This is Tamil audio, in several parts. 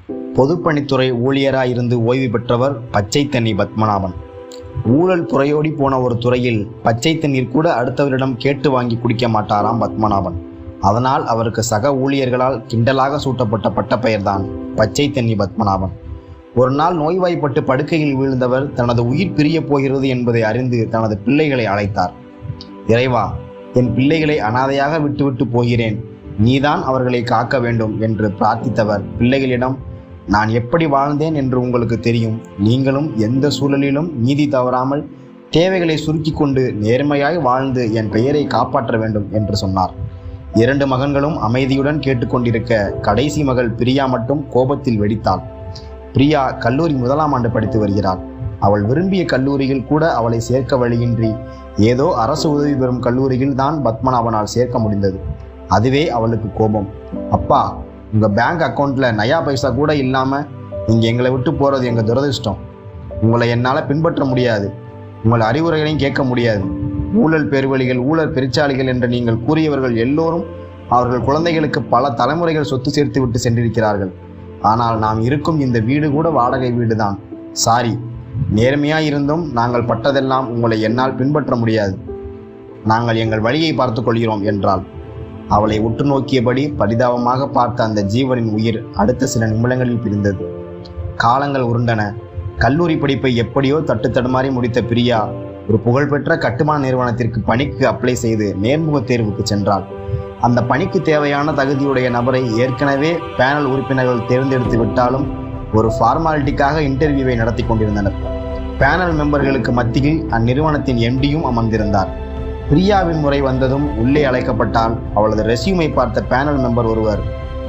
பொதுப்பணித்துறை ஊழியராயிருந்து ஓய்வு பெற்றவர் பச்சை தண்ணி பத்மநாபன். ஊழல் துறையோடி போன ஒரு துறையில் பச்சை தண்ணீர் கூட அடுத்தவரிடம் கேட்டு வாங்கி குடிக்க மாட்டாராம் பத்மநாபன். அதனால் அவருக்கு சக ஊழியர்களால் கிண்டலாக சூட்டப்பட்ட பட்டப்பெயர்தான் பச்சை தண்ணி பத்மநாபன். ஒரு நாள் நோய்வாய்ப்பட்டு படுக்கையில் வீழ்ந்தவர் தனது உயிர் பிரியப் போகிறது என்பதை அறிந்து தனது பிள்ளைகளை அழைத்தார். இறைவா, என் பிள்ளைகளை அனாதையாக விட்டுவிட்டு போகிறேன், நீதான் அவர்களை காக்க வேண்டும் என்று பிரார்த்தித்தவர் பிள்ளைகளிடம், நான் எப்படி வாழ்ந்தேன் என்று உங்களுக்கு தெரியும். நீங்களும் எந்த சூழலிலும் நீதி தவறாமல் தேவைகளை சுருக்கி கொண்டு நேர்மையாய் வாழ்ந்து என் பெயரை காப்பாற்ற வேண்டும் என்று சொன்னார். 2 மகன்களும் அமைதியுடன் கேட்டுக்கொண்டிருக்க கடைசி மகள் பிரியா மட்டும் கோபத்தில் வெடித்தாள். பிரியா கல்லூரி 1ஆம் ஆண்டு படித்து வருகிறாள். அவள் விரும்பிய கல்லூரியில் கூட அவளை சேர்க்க வழியின்றி ஏதோ அரசு உதவி பெறும் கல்லூரியில் தான் பத்மநாபனால் சேர்க்க முடிந்தது. அதுவே அவளுக்கு கோபம். அப்பா, உங்கள் பேங்க் அக்கௌண்ட்டில் நயா பைசா கூட இல்லாமல் நீங்கள் எங்களை விட்டு போகிறது எங்கள் துரதிர்ஷ்டம். உங்களை என்னால் பின்பற்ற முடியாது, உங்கள் அறிவுரைகளையும் கேட்க முடியாது. ஊழல் பெருவழிகள், ஊழல் பெருச்சாளிகள் என்று நீங்கள் கூறியவர்கள் எல்லோரும் அவர்கள் குழந்தைகளுக்கு பல தலைமுறைகள் சொத்து சேர்த்து விட்டு சென்றிருக்கிறார்கள். ஆனால் நாம் இருக்கும் இந்த வீடு கூட வாடகை வீடு தான். சாரி, நேர்மையாயிருந்தும் நாங்கள் பட்டதெல்லாம் உங்களை என்னால் பின்பற்ற முடியாது. நாங்கள் எங்கள் வழியை பார்த்து கொள்கிறோம் என்றாள். அவளை உற்று நோக்கியபடி பரிதாபமாக பார்த்த அந்த ஜீவனின் உயிர் அடுத்த சில நிமிடங்களில் பிரிந்தது. காலங்கள் உருண்டன. கல்லூரி படிப்பை எப்படியோ தட்டுத்தடுமாறி முடித்த பிரியா ஒரு புகழ்பெற்ற கட்டுமான நிறுவனத்திற்கு பணிக்கு அப்ளை செய்து நேர்முக தேர்வுக்கு சென்றாள். அந்த பணிக்கு தேவையான தகுதியுடைய நபரை ஏற்கனவே பேனல் உறுப்பினர்கள் தேர்ந்தெடுத்து விட்டாலும் ஒரு ஃபார்மாலிட்டிக்காக இன்டர்வியூவை நடத்தி கொண்டிருந்தனர். பேனல் மெம்பர்களுக்கு மத்தியில் அந்நிறுவனத்தின் எம்டியும் அமர்ந்திருந்தார். பிரியாவின் முறை வந்ததும் உள்ளே அழைக்கப்பட்டால் அவளது ரெஸ்யூமை பார்த்த பேனல் மெம்பர் ஒருவர்,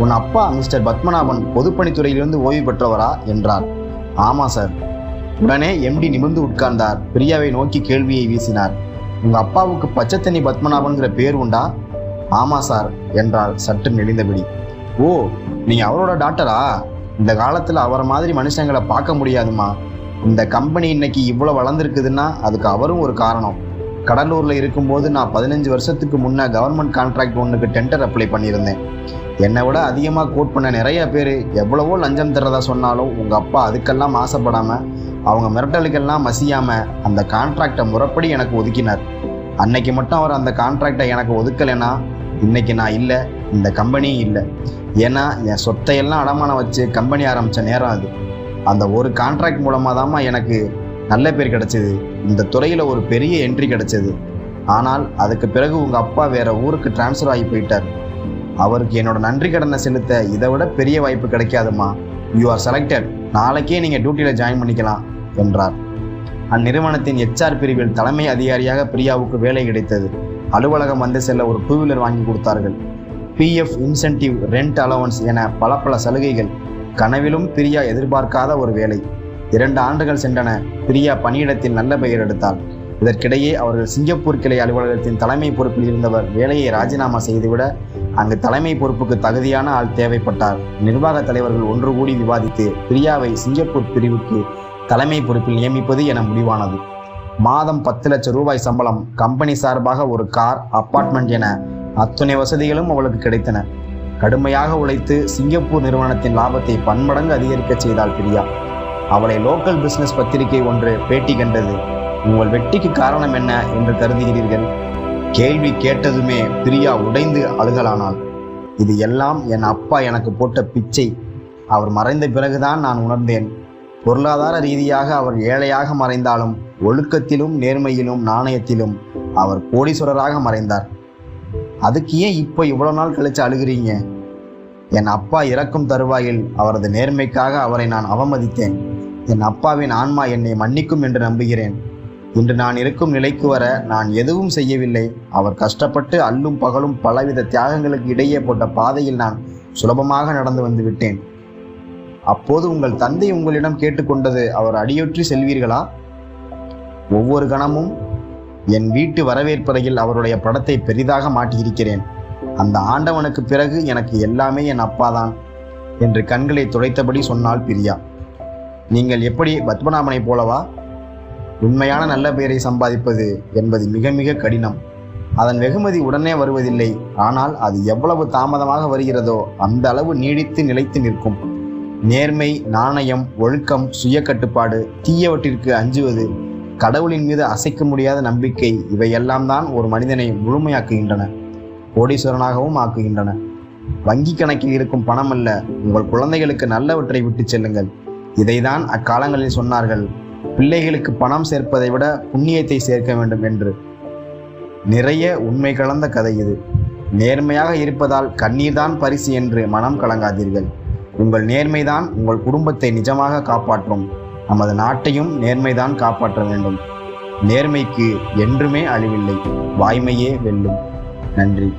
உன் அப்பா மிஸ்டர் பத்மநாபன் பொதுப்பணித்துறையிலிருந்து ஓய்வு பெற்றவரா என்றார். ஆமாம் சார். உடனே எம்டி நிமிர்ந்து உட்கார்ந்தார். பிரியாவை நோக்கி கேள்வியை வீசினார். உங்கள் அப்பாவுக்கு பச்சை தண்ணி பத்மநாபன்கிற பேர் உண்டா? ஆமாம் சார் என்றால் சற்று நெளிந்தபடி. ஓ, நீங்கள் அவரோட டாக்டரா? இந்த காலத்தில் அவரை மாதிரி மனுஷங்களை பார்க்க முடியாதுமா. இந்த கம்பெனி இன்னைக்கு இவ்வளோ வளர்ந்துருக்குதுன்னா அதுக்கு அவரும் ஒரு காரணம். கடலூரில் இருக்கும்போது நான் 15 வருஷத்துக்கு முன்னே கவர்மெண்ட் கான்ட்ராக்ட் ஒன்றுக்கு டெண்டர் அப்ளை பண்ணியிருந்தேன். என்னை விட அதிகமாக கோட் பண்ண நிறைய பேர் எவ்வளவோ லஞ்சம் தர்றதா சொன்னாலும் உங்கள் அப்பா அதுக்கெல்லாம் ஆசைப்படாமல் அவங்க மிரட்டலுக்கெல்லாம் மசியாமல் அந்த கான்ட்ராக்டை முறைப்படி எனக்கு ஒதுக்கினார். அன்னைக்கு மட்டும் அவர் அந்த கான்ட்ராக்டை எனக்கு ஒதுக்கலைன்னா இன்னைக்கு நான் இல்லை, இந்த கம்பெனியும் இல்லை. ஏன்னா என் சொத்தையெல்லாம் அடமானம் வச்சு கம்பெனி ஆரம்பித்த நேரம் அது. அந்த ஒரு கான்ட்ராக்ட் மூலமாக தாம்மா எனக்கு நல்ல பேர் கிடச்சிது, இந்த துறையில் ஒரு பெரிய என்ட்ரி கிடச்சிது. ஆனால் அதுக்கு பிறகு உங்கள் அப்பா வேறு ஊருக்கு டிரான்ஸ்ஃபர் ஆகி போயிட்டார். அவருக்கு என்னோட நன்றி கடனை செலுத்த இதை விட பெரிய வாய்ப்பு கிடைக்காதுமா. யூ ஆர் செலக்டட், நாளைக்கே நீங்கள் டியூட்டியில் ஜாயின் பண்ணிக்கலாம் என்றார். அந்நிறுவனத்தின் HR பிரிவில் தலைமை அதிகாரியாக பிரியாவுக்கு வேலை கிடைத்தது. அலுவலகம் வந்து செல்ல ஒரு 2 வீலர் வாங்கி கொடுத்தார்கள். PF இன்சென்டிவ், ரெண்ட் அலவன்ஸ் என பல சலுகைகள். கனவிலும் பிரியா எதிர்பார்க்காத ஒரு வேலை. 2 ஆண்டுகள் சென்றன. பிரியா பணியிடத்தில் நல்ல பெயர் எடுத்தாள். இதற்கிடையே அவர்கள் சிங்கப்பூர் கிளை அலுவலகத்தின் தலைமை பொறுப்பில் இருந்தவர் வேலையை ராஜினாமா செய்துவிட அங்கு தலைமை பொறுப்புக்கு தகுதியான ஆள் தேவைப்பட்டார். நிர்வாக தலைவர்கள் ஒன்று கூடி விவாதித்து பிரியாவை சிங்கப்பூர் பிரிவுக்கு தலைமை பொறுப்பில் நியமிப்பது என முடிவானது. மாதம் 10 லட்சம் ரூபாய் சம்பளம், கம்பெனி சார்பாக ஒரு கார், அப்பார்ட்மெண்ட் என அத்துணை வசதிகளும் அவளுக்கு கிடைத்தன. கடுமையாக உழைத்து சிங்கப்பூர் நிறுவனத்தின் லாபத்தை பன்மடங்கு அதிகரிக்க செய்தாள் பிரியா. அவளை லோக்கல் பிசினஸ் பத்திரிகை ஒன்று பேட்டி கண்டது. உங்கள் வெற்றிக்கு காரணம் என்ன என்று கருதுகிறீர்கள்? கேள்வி கேட்டதுமே பிரியா உடைந்து அழுகலானாள். இது எல்லாம் என் அப்பா எனக்கு போட்ட பிச்சை. அவர் மறைந்த பிறகுதான் நான் உணர்ந்தேன். பொருளாதார ரீதியாக அவர் ஏழையாக மறைந்தாலும் ஒழுக்கத்திலும் நேர்மையிலும் நாணயத்திலும் அவர் கோடீஸ்வரராக மறைந்தார். அதுக்கு ஏன் இப்போ இவ்வளோ நாள் கழிச்சு அழுகிறீங்க? என் அப்பா இறக்கும் தருவாயில் அவரது நேர்மைக்காக அவரை நான் அவமதித்தேன். என் அப்பாவின் ஆன்மா என்னை மன்னிக்கும் என்று நம்புகிறேன். இன்று நான் இருக்கும் நிலைக்கு வர நான் எதுவும் செய்யவில்லை. அவர் கஷ்டப்பட்டு அல்லும் பகலும் பலவித தியாகங்களுக்கு இடையே போட்ட பாதையில் நான் சுலபமாக நடந்து வந்து விட்டேன். அப்போது உங்கள் தந்தை உங்களிடம் கேட்டுக்கொண்டது அவர் அடியொற்றி செல்வீர்களா? ஒவ்வொரு கணமும் என் வீட்டு வரவேற்பறையில் அவருடைய படத்தை பெரிதாக மாட்டியிருக்கிறேன். அந்த ஆண்டவனுக்கு பிறகு எனக்கு எல்லாமே என் அப்பாதான் என்று கண்களை துடைத்தபடி சொன்னாள் பிரியா. நீங்கள் எப்படி பத்மநாபனை போலவா? உண்மையான நல்ல பெயரை சம்பாதிப்பது என்பது மிக மிக கடினம். அதன் வெகுமதி உடனே வருவதில்லை. ஆனால் அது எவ்வளவு தாமதமாக வருகிறதோ அந்த அளவு நீடித்து நிலைத்து நிற்கும். நேர்மை, நாணயம், ஒழுக்கம், சுய கட்டுப்பாடு, தீயவற்றிற்கு அஞ்சுவது, கடவுளின் மீது அசைக்க முடியாத நம்பிக்கை, இவையெல்லாம் தான் ஒரு மனிதனை முழுமையாக்குகின்றன, கோடீஸ்வரனாகவும் ஆக்குகின்றன. வங்கி கணக்கில் இருக்கும் பணம் அல்ல, உங்கள் குழந்தைகளுக்கு நல்லவற்றை விட்டு செல்லுங்கள். இதைதான் அக்காலங்களில் சொன்னார்கள், பிள்ளைகளுக்கு பணம் சேர்ப்பதை விட புண்ணியத்தை சேர்க்க வேண்டும் என்று. நிறைய உண்மை கலந்த கதை இது. நேர்மையாக இருப்பதால் கண்ணீர்தான் பரிசு என்று மனம் கலங்காதீர்கள். உங்கள் நேர்மைதான் உங்கள் குடும்பத்தை நிஜமாக காப்பாற்றும். நமது நாட்டையும் நேர்மைதான் காப்பாற்ற வேண்டும். நேர்மைக்கு என்றுமே அழிவில்லை. வாய்மையே வெல்லும். நன்றி.